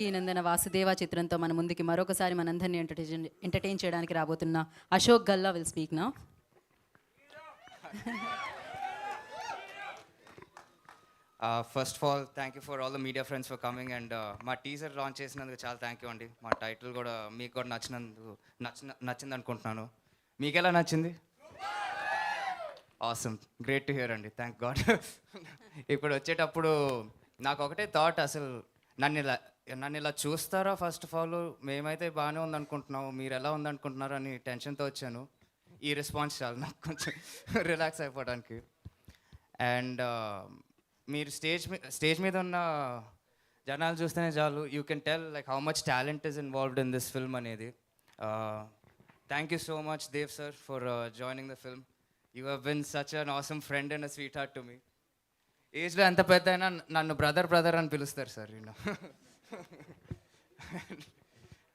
ఈ నందన వాసుదేవ చిత్రంతో మన ముందుకి మరొకసారి మనందరినీ ఎంటర్టైన్ చేయడానికి రాబోతున్న Ashok Galla will speak now. First of all thank you for all the media friends for coming and మా టీజర్ లాంచ్ చేసినందుకు చాలా థ్యాంక్ యూ అండి. మా టైటిల్ కూడా మీకు కూడా నచ్చింది అనుకుంటున్నాను. మీకు ఎలా నచ్చింది? ఆసమ్, గ్రేట్ టు హియర్ అండి, థ్యాంక్ గాడ్. ఇప్పుడు వచ్చేటప్పుడు నాకు ఒకటే థాట్, అసలు నన్ను ఇలా చూస్తారా? ఫస్ట్ ఆఫ్ ఆల్ మేమైతే బాగానే ఉందనుకుంటున్నాము, మీరు ఎలా ఉందనుకుంటున్నారు అని టెన్షన్తో వచ్చాను. ఈ రెస్పాన్స్ చాలు నాకు కొంచెం రిలాక్స్ అయిపోవడానికి. అండ్ మీరు స్టేజ్ మీద ఉన్న జనాలు చూస్తేనే చాలు, you can tell like how much talent is involved in this film అనేది. Thank you so much Dev sir for joining the film. You have been such an awesome friend and a sweetheart to me. ఏజ్లో ఎంత పెద్ద అయినా నన్ను brother అని పిలుస్తారు sir నేను.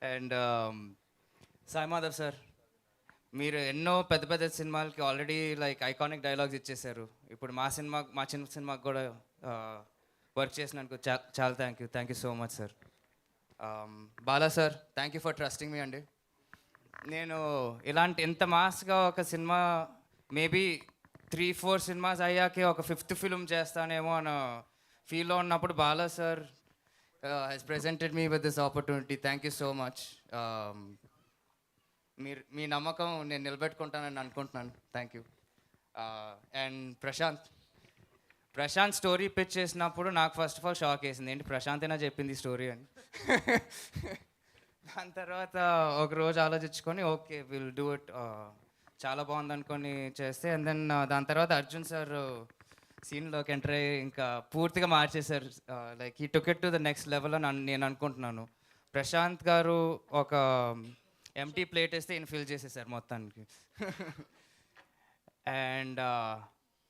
And Sai Madhav sir, మీరు ఎన్నో పెద్ద పెద్ద సినిమాలకి ఆల్రెడీ లైక్ ఐకానిక్ డైలాగ్స్ ఇచ్చేసారు. ఇప్పుడు మా చిన్న సినిమాకి కూడా వర్క్ చేసినందుకు చాలా thank you so much sir. Bala sir, thank you for trusting me అండి. నేను ఇంత మాస్గా ఒక సినిమా మేబీ 3-4 సినిమాస్ అయ్యాకే ఒక 5th ఫిల్మ్ చేస్తానేమో అన్న ఫీల్లో ఉన్నప్పుడు Bala sir has presented me with this opportunity. Thank you so much. మీ నమ్మకం నేను నిలబెట్టుకుంటానని అనుకుంటున్నాను. Thank you. And Prashant story pitch చేసినప్పుడు నాకు ఫస్ట్ ఆఫ్ ఆల్ షాక్ వేసింది, ఏంటి ప్రశాంతేనా చెప్పింది స్టోరీ అని. దాని తర్వాత ఒక రోజు ఆలోచించుకొని ఓకే విల్ డూ ఇట్, చాలా బాగుంది అనుకొని చేస్తే, అండ్ దెన్ దాని తర్వాత అర్జున్ సార్ సీన్లోకి ఎంటర్ అయ్యి ఇంకా పూర్తిగా మార్చేశారు. లైక్ ఈ took it to the next level అని నేను అనుకుంటున్నాను. ప్రశాంత్ గారు ఒక ఎంటీ ప్లేట్ వేస్తే ఈయన ఫిల్ చేసేసారు మొత్తానికి. అండ్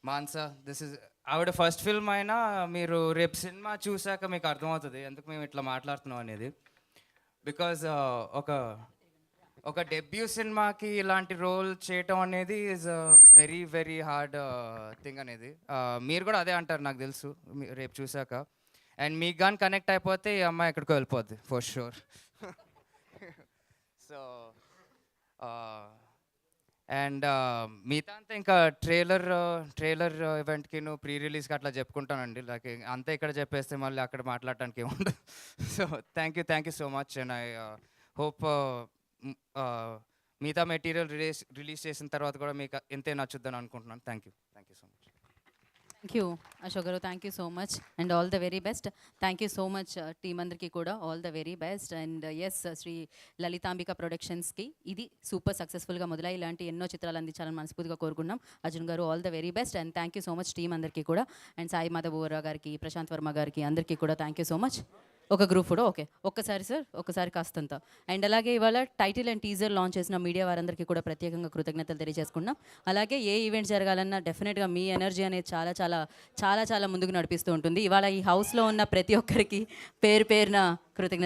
మాన్సా, దిస్ ఇస్ ఆవిడ ఫస్ట్ ఫిల్మ్ అయినా మీరు రేపు సినిమా చూశాక మీకు అర్థమవుతుంది ఎందుకు మేము ఇట్లా మాట్లాడుతున్నాం అనేది. బికాజ్ ఒక డెబ్యూ సినిమాకి ఇలాంటి రోల్ చేయటం అనేది is very very hard thing అనేది. మీరు కూడా అదే అంటారు నాకు తెలుసు రేపు చూశాక. అండ్ మీకు కానీ కనెక్ట్ అయిపోతే ఈ అమ్మాయి ఎక్కడికో వెళ్ళిపోద్ది ఫర్ షూర్. సో అండ్ మిగతా అంతా ఇంకా ట్రైలర్ ఈవెంట్కి ప్రీ రిలీజ్కి అట్లా చెప్పుకుంటానండి. లైక్ అంతా ఇక్కడ చెప్పేస్తే మళ్ళీ అక్కడ మాట్లాడటానికి ఏముండదు. So thank you so much. And I hope మిగతా మెటీరియల్ రిలీజ్ చేసిన తర్వాత కూడా మీకు ఎంతే నచ్చుద్దని అనుకుంటున్నాను. Thank you so much. Thank you Ashok garu, thank you so much and all the very best. Thank you so much team అందరికీ కూడా all the very best. And S, Sri Lalithambika ప్రొడక్షన్స్కి ఇది సూపర్ సక్సెస్ఫుల్గా మొదలై ఇలాంటి ఎన్నో చిత్రాలు అందించాలని మనస్ఫూర్తిగా కోరుకున్నాం. అర్జున్ గారు all the very best and thank you so much team అందరికీ కూడా. అండ్ సాయి మాధవ్ గారికి, ప్రశాంత్ వర్మ గారికి అందరికీ కూడా థ్యాంక్ యూ సో మచ్. ఒక గ్రూప్ ఫోటో ఓకే, ఒక్కసారి సార్, ఒక్కసారి కాస్తంత. అండ్ అలాగే ఇవాళ టైటిల్ అండ్ టీజర్ లాంచ్ చేసిన మీడియా వారందరికీ కూడా ప్రత్యేకంగా కృతజ్ఞతలు తెలియజేసుకున్నాం. అలాగే ఏ ఈవెంట్ జరగాలన్నా డెఫినెట్గా మీ ఎనర్జీ అనేది చాలా చాలా చాలా చాలా ముందుకు నడిపిస్తూ ఉంటుంది. ఇవాళ ఈ హౌస్లో ఉన్న ప్రతి ఒక్కరికి పేరున కృతజ్ఞతలు.